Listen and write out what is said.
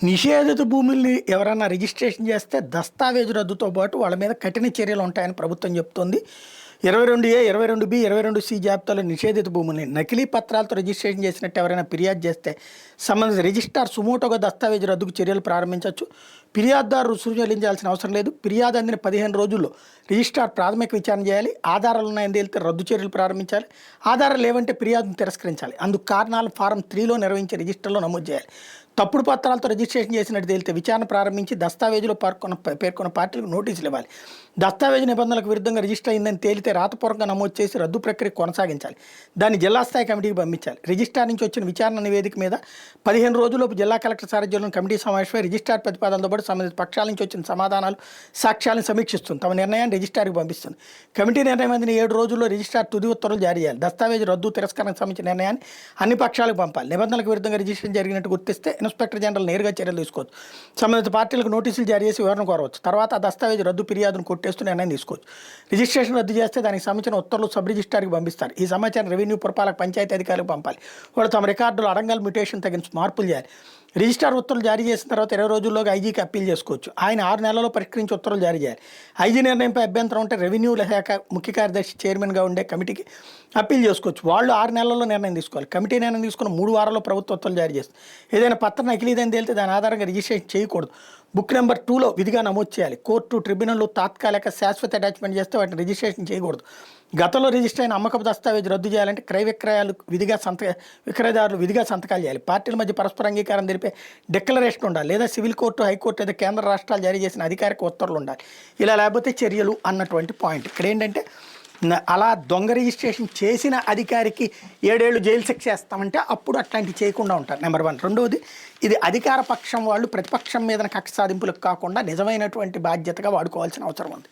నిషేధిత భూముల్ని ఎవరైనా రిజిస్ట్రేషన్ చేస్తే దస్తావేజు రద్దుతో పాటు వాళ్ళ మీద కఠిన చర్యలు ఉంటాయని ప్రభుత్వం చెప్తోంది. 22A, 22B, 22C జాబితాలో నిషేధిత భూముల్ని నకిలీ పత్రాలతో రిజిస్ట్రేషన్ చేసినట్టు ఎవరైనా ఫిర్యాదు చేస్తే సంబంధించిన రిజిస్ట్రార్ సుమోటోగా దస్తావేజు రద్దుకు చర్యలు ప్రారంభించవచ్చు. ఫిర్యాదుదారు రుసుము చెల్లించాల్సిన అవసరం లేదు. ఫిర్యాదు అందిన 15 రోజుల్లో రిజిస్ట్రార్ ప్రాథమిక విచారణ చేయాలి. ఆధారాలు ఉన్నాయని తేలితే రద్దు చర్యలు ప్రారంభించాలి. ఆధారాలు లేవంటే ఫిర్యాదును తిరస్కరించాలి. అందుకు కారణాలు ఫారం 3లో నిర్వహించే రిజిస్టర్లో నమోదు చేయాలి. తప్పుడు పత్రాలతో రిజిస్ట్రేషన్ చేసినట్టు తేలితే విచారణ ప్రారంభించి దస్తావేజులో పేర్కొన్న పార్టీలకు నోటీసులు ఇవ్వాలి. దస్తావేజు నిబంధనలకు విరుద్ధంగా రిజిస్టర్ అయిందని తేలితే రాతపూర్వకంగా నమోదు చేసి రద్దు ప్రక్రియ కొనసాగించాలి. దాన్ని జిల్లా స్థాయి కమిటీకి పంపించాలి. రిజిస్ట్రార్ నుంచి వచ్చిన విచారణ నివేదిక మీద 15 రోజుల్లోపు జిల్లా కలెక్టర్ సారథ్యంలోని కమిటీ సమావేశమై రిజిస్ట్రార్ ప్రతిపాదనతో పాటు సంబంధిత పక్షాల నుంచి వచ్చిన సమాధానాలు, సాక్ష్యాలను సమీక్షిస్తుంది. తమ నిర్ణయాన్ని రిజిస్ట్రార్కి పంపిస్తుంది. కమిటీ నిర్ణయం అందిన 7 రోజుల్లో రిజిస్ట్రార్ తుది ఉత్తర్వులు జారీ చేయాలి. దస్తావేజు రద్దు తిరస్కరణకు సంబంధించిన నిర్ణయాన్ని అన్ని పక్షాలకు పంపాలి. నిబంధనలకు విరుద్ధంగా రిజిస్ట్రేషన్ జరిగినట్టు గుర్తిస్తే ఇన్స్పెక్టర్ జనరల్ నేరుగా చర్యలు తీసుకోవచ్చు. సంబంధిత పార్టీలకు నోటీసులు జారీ చేసి వివరణ కోరవచ్చు. తర్వాత ఆ దస్తావేజు రద్దు ఫిర్యాదును కొట్టేస్తూ నిర్ణయం తీసుకోవచ్చు. రిజిస్ట్రేషన్ రద్దు చేస్తే దానికి సంబంధించిన ఉత్తర్వులు సబ్ రిజిస్ట్రార్కి పంపిస్తారు. ఈ సమాచారం రెవెన్యూ, పురపాలక, పంచాయతీ అధికారులకు పంపాలి. వాళ్ళు తమ రికార్డులు అడంగల్ మ్యూటేషన్ తగిన మార్పులు చేయాలి. రిజిస్ట్రార్ ఉత్తర్వులు జారీ చేసిన తర్వాత 20 రోజుల్లోగా ఐజీకి అప్పీల్ చేసుకోవచ్చు. ఆయన 6 నెలల్లో పరిష్కరించి ఉత్తర్వులు జారీ చేయాలి. ఐజీ నిర్ణయంపై అభ్యంతరం ఉంటే రెవెన్యూ శాఖ ముఖ్య కార్యదర్శి చైర్మన్గా ఉండే కమిటీకి అప్పీల్ చేసుకోవచ్చు. వాళ్ళు 6 నెలల్లో నిర్ణయం తీసుకోవాలి. కమిటీ నిర్ణయం తీసుకున్న 3 వారాల్లో ప్రభుత్వ ఉత్తర్వులు జారీ చేస్తుంది. ఏదైనా పత్రం నకిలీదని తేలితే దాని ఆధారంగా రిజిస్ట్రేషన్ చేయకూడదు. బుక్ నెంబర్ 2లో విధిగా నమోదు చేయాలి. కోర్టు, ట్రిబ్యునల్ తాత్కాలిక, శాశ్వత అటాచ్మెంట్ చేస్తే వాటిని రిజిస్ట్రేషన్ చేయకూడదు. గతంలో రిజిస్టర్ అయిన అమ్మకపు దస్తావేజు రద్దు చేయాలంటే క్రయ విక్రయాలు విక్రయదారులు విధిగా సంతకాలు చేయాలి. పార్టీల మధ్య పరస్పర అంగీకారం తెలిపే డిక్లరేషన్ ఉండాలి. లేదా సివిల్ కోర్టు, హైకోర్టు లేదా కేంద్ర రాష్ట్రాలు జారీ చేసిన అధికారిక ఉత్తర్వులు ఉండాలి. ఇలా లేకపోతే చర్యలు అన్నటువంటి పాయింట్. ఇక్కడ ఏంటంటే అలా దొంగ రిజిస్ట్రేషన్ చేసిన అధికారికి 7 ఏళ్ళు జైలు శిక్ష వేస్తామంటే అప్పుడు అట్లాంటివి చేయకుండా ఉంటారు. నెంబర్ 1. రెండవది, ఇది అధికార పక్షం వాళ్ళు ప్రతిపక్షం మీద కక్ష సాధింపులకు కాకుండా నిజమైనటువంటి బాధ్యతగా వాడుకోవాల్సిన అవసరం ఉంది.